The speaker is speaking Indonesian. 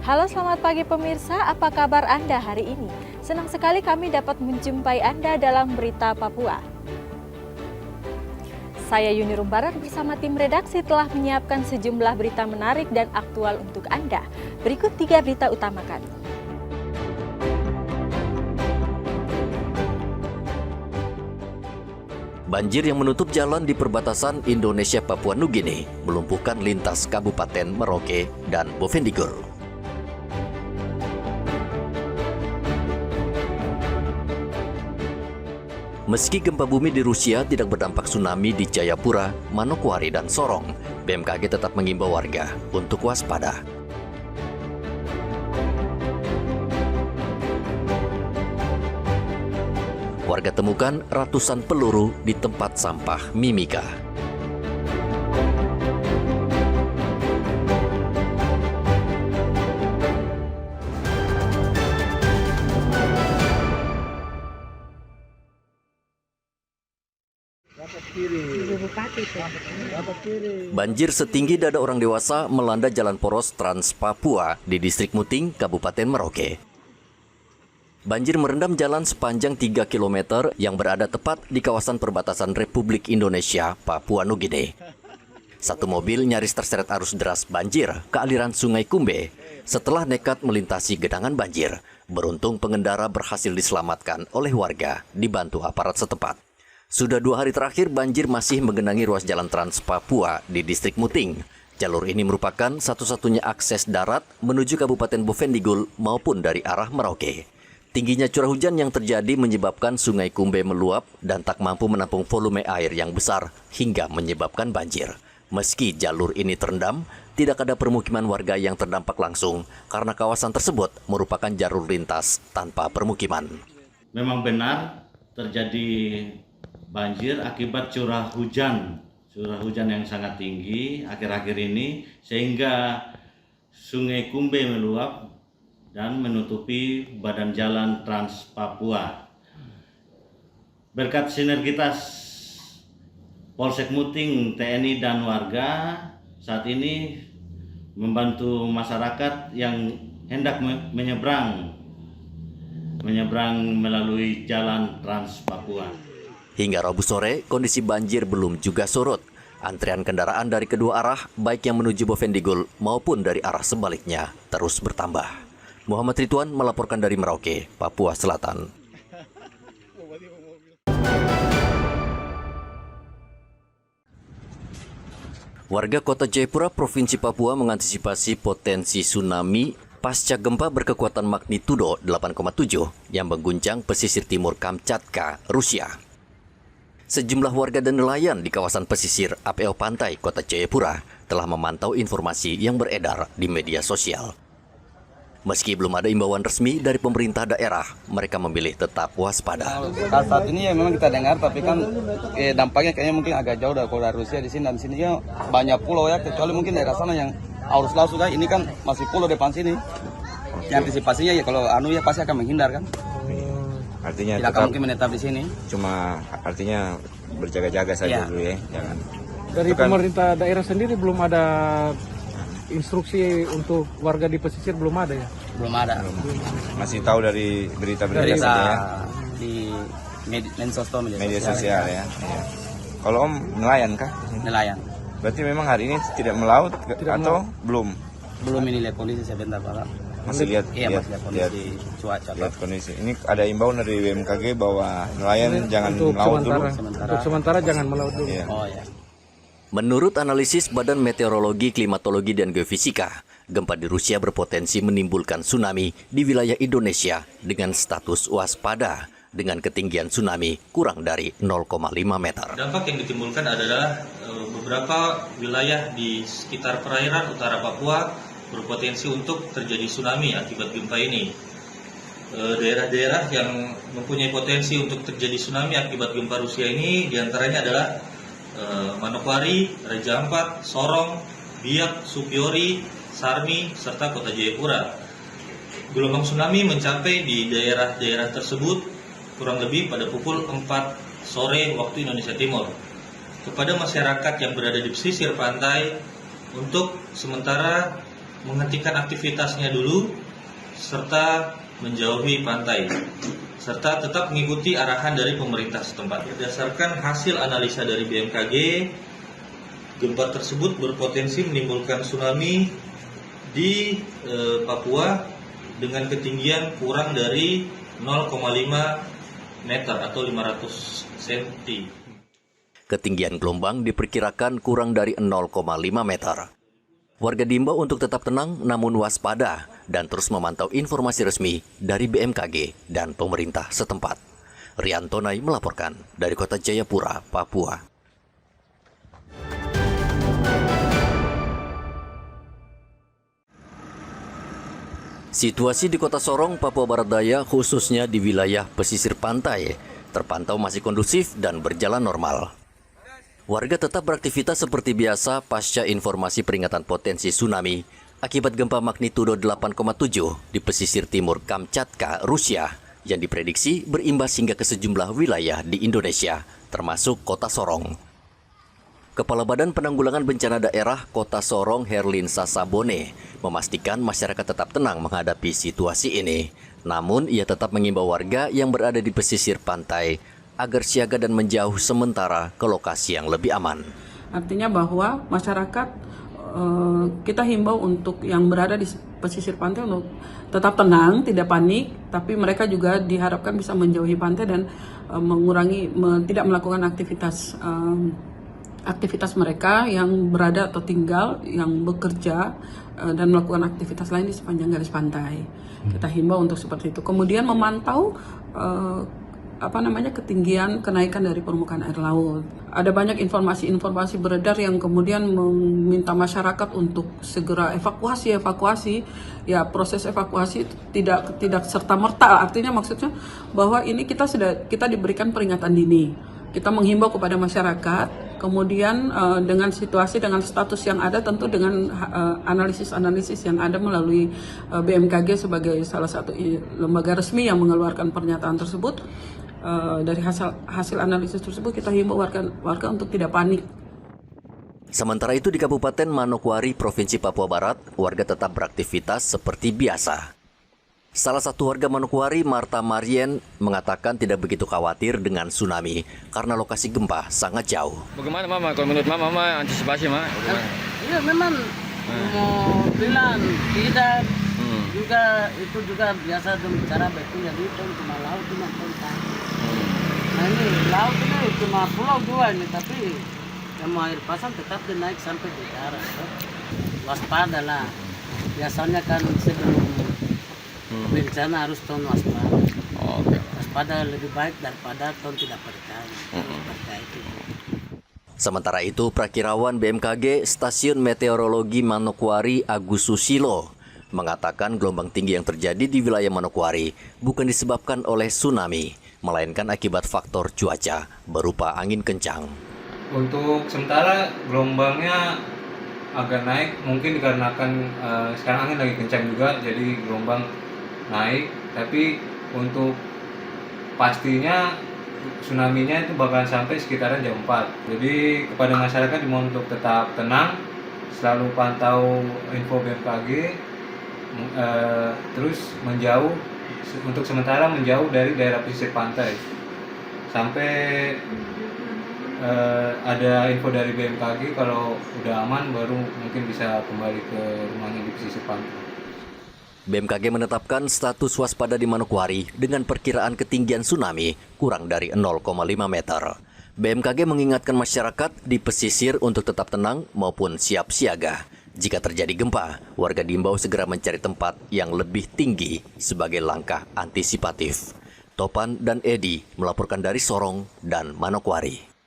Halo, selamat pagi pemirsa, apa kabar Anda hari ini? Senang sekali kami dapat menjumpai Anda dalam Berita Papua. Saya Yuni Rumbaran bersama tim redaksi telah menyiapkan sejumlah berita menarik dan aktual untuk Anda. Berikut 3 berita utama kami. Banjir yang menutup jalan di perbatasan Indonesia-Papua Nugini melumpuhkan lintas Kabupaten Merauke dan Bovendigul. Meski gempa bumi di Rusia tidak berdampak tsunami di Jayapura, Manokwari, dan Sorong, BMKG tetap mengimbau warga untuk waspada. Warga temukan ratusan peluru di tempat sampah Mimika. Banjir setinggi dada orang dewasa melanda jalan poros Trans Papua di Distrik Muting, Kabupaten Merauke. Banjir merendam jalan sepanjang 3 km yang berada tepat di kawasan perbatasan Republik Indonesia, Papua Nugini. Satu mobil nyaris terseret arus deras banjir ke aliran Sungai Kumbe setelah nekat melintasi genangan banjir. Beruntung pengendara berhasil diselamatkan oleh warga dibantu aparat setempat. Sudah 2 hari terakhir banjir masih menggenangi ruas jalan Trans Papua di Distrik Muting. Jalur ini merupakan satu-satunya akses darat menuju Kabupaten Bovendigul maupun dari arah Merauke. Tingginya curah hujan yang terjadi menyebabkan Sungai Kumbe meluap dan tak mampu menampung volume air yang besar hingga menyebabkan banjir. Meski jalur ini terendam, tidak ada permukiman warga yang terdampak langsung karena kawasan tersebut merupakan jalur lintas tanpa permukiman. Memang benar terjadi banjir akibat curah hujan yang sangat tinggi akhir-akhir ini sehingga Sungai Kumbe meluap dan menutupi badan jalan Trans Papua. Berkat sinergitas Polsek Muting, TNI dan warga saat ini membantu masyarakat yang hendak menyeberang melalui jalan Trans Papua. Hingga Rabu sore, kondisi banjir belum juga surut. Antrian kendaraan dari kedua arah, baik yang menuju Bovendigul maupun dari arah sebaliknya, terus bertambah. Muhammad Ridwan melaporkan dari Merauke, Papua Selatan. Warga Kota Jayapura, Provinsi Papua mengantisipasi potensi tsunami pasca gempa berkekuatan magnitudo 8,7 yang mengguncang pesisir timur Kamchatka, Rusia. Sejumlah warga dan nelayan di kawasan pesisir Apeo Pantai, Kota Jayapura telah memantau informasi yang beredar di media sosial. Meski belum ada imbauan resmi dari pemerintah daerah, mereka memilih tetap waspada. Saat ini ya memang kita dengar, tapi kan dampaknya kayaknya mungkin agak jauh dari Rusia di sini. Dan di sini ya banyak pulau ya, kecuali mungkin daerah sana yang arus laut juga. Ini kan masih pulau depan sini. Yang antisipasinya ya kalau ya pasti akan menghindar kan. Artinya tidak akan mungkin menetap di sini. Cuma artinya berjaga-jaga saja dulu ya. Jangan. Dari pemerintah daerah sendiri belum ada instruksi untuk warga di pesisir, belum ada ya? Belum ada. Masih tahu dari berita-berita saja ya? Di media sosial ya. Ya. Kalau Om nelayan kah? Nelayan. Berarti memang hari ini tidak melaut atau belum? Belum, ini lihat kondisi sebentar Pak. Masih lihat kondisi cuaca. Lihat kondisi. Ini ada imbauan dari BMKG bahwa nelayan jangan melaut dulu. Untuk sementara jangan melaut dulu. Iya. Oh ya. Menurut analisis Badan Meteorologi, Klimatologi, dan Geofisika, gempa di Rusia berpotensi menimbulkan tsunami di wilayah Indonesia dengan status waspada dengan ketinggian tsunami kurang dari 0,5 meter. Dampak yang ditimbulkan adalah beberapa wilayah di sekitar perairan utara Papua berpotensi untuk terjadi tsunami akibat gempa ini. Daerah-daerah yang mempunyai potensi untuk terjadi tsunami akibat gempa Rusia ini diantaranya adalah Manokwari, Raja Ampat, Sorong, Biak, Supiori, Sarmi, serta Kota Jayapura. Gelombang tsunami mencapai di daerah-daerah tersebut kurang lebih pada pukul 4 sore waktu Indonesia Timur. Kepada masyarakat yang berada di pesisir pantai, untuk sementara menghentikan aktivitasnya dulu serta menjauhi pantai, serta tetap mengikuti arahan dari pemerintah setempat. Berdasarkan hasil analisa dari BMKG, gempa tersebut berpotensi menimbulkan tsunami di Papua dengan ketinggian kurang dari 0,5 meter atau 500 cm. Ketinggian gelombang diperkirakan kurang dari 0,5 meter. Warga diimbau untuk tetap tenang namun waspada dan terus memantau informasi resmi dari BMKG dan pemerintah setempat. Rian Tonai melaporkan dari Kota Jayapura, Papua. Situasi di Kota Sorong, Papua Barat Daya, khususnya di wilayah pesisir pantai, terpantau masih kondusif dan berjalan normal. Warga tetap beraktivitas seperti biasa pasca informasi peringatan potensi tsunami akibat gempa magnitudo 8,7 di pesisir timur Kamchatka, Rusia, yang diprediksi berimbas hingga ke sejumlah wilayah di Indonesia, termasuk Kota Sorong. Kepala Badan Penanggulangan Bencana Daerah Kota Sorong, Herlin Sasabone, memastikan masyarakat tetap tenang menghadapi situasi ini. Namun, ia tetap mengimbau warga yang berada di pesisir pantai agar siaga dan menjauh sementara ke lokasi yang lebih aman. Artinya bahwa masyarakat kita himbau untuk yang berada di pesisir pantai untuk tetap tenang, tidak panik, tapi mereka juga diharapkan bisa menjauhi pantai dan tidak melakukan aktivitas mereka yang berada atau tinggal, yang bekerja dan melakukan aktivitas lain di sepanjang garis pantai. Kita himbau untuk seperti itu. Kemudian memantau ketinggian kenaikan dari permukaan air laut. Ada banyak informasi beredar yang kemudian meminta masyarakat untuk segera evakuasi. Ya, proses evakuasi tidak serta-merta. Artinya maksudnya bahwa ini kita diberikan peringatan dini. Kita menghimbau kepada masyarakat, kemudian dengan situasi, dengan status yang ada, tentu dengan analisis yang ada melalui BMKG sebagai salah satu lembaga resmi yang mengeluarkan pernyataan tersebut. Dari hasil analisis tersebut kita himbau warga untuk tidak panik. Sementara itu di Kabupaten Manokwari, Provinsi Papua Barat, warga tetap beraktivitas seperti biasa. Salah satu warga Manokwari, Marta Marien, mengatakan tidak begitu khawatir dengan tsunami karena lokasi gempa sangat jauh. Bagaimana Mama? Kalau menurut Mama antisipasi Mama? Iya memang mau bilang tidak juga itu juga biasa bicara betul, jadi itu cuma laut cuma kontak. Nah ini laut ini cuma pulau dua ini, tapi yang mau air pasang tetap naik sampai di darat. Waspada lah. Biasanya kan sebelum bencana harus ton waspada. Waspada lebih baik daripada ton tidak percaya. Sementara itu, Prakirawan BMKG Stasiun Meteorologi Manokwari Agus Susilo mengatakan gelombang tinggi yang terjadi di wilayah Manokwari bukan disebabkan oleh tsunami, melainkan akibat faktor cuaca berupa angin kencang. Untuk sementara gelombangnya agak naik, mungkin dikarenakan sekarang angin lagi kencang juga, jadi gelombang naik. Tapi untuk pastinya tsunami-nya itu bakalan sampai sekitaran jam 4. Jadi kepada masyarakat dimohon untuk tetap tenang, selalu pantau info BMKG, terus menjauh, untuk sementara menjauh dari daerah pesisir pantai sampai ada info dari BMKG. Kalau udah aman baru mungkin bisa kembali ke rumahnya di pesisir pantai. BMKG menetapkan status waspada di Manokwari dengan perkiraan ketinggian tsunami kurang dari 0,5 meter. BMKG mengingatkan masyarakat di pesisir untuk tetap tenang maupun siap siaga. Jika terjadi gempa, warga diimbau segera mencari tempat yang lebih tinggi sebagai langkah antisipatif. Topan dan Edi melaporkan dari Sorong dan Manokwari.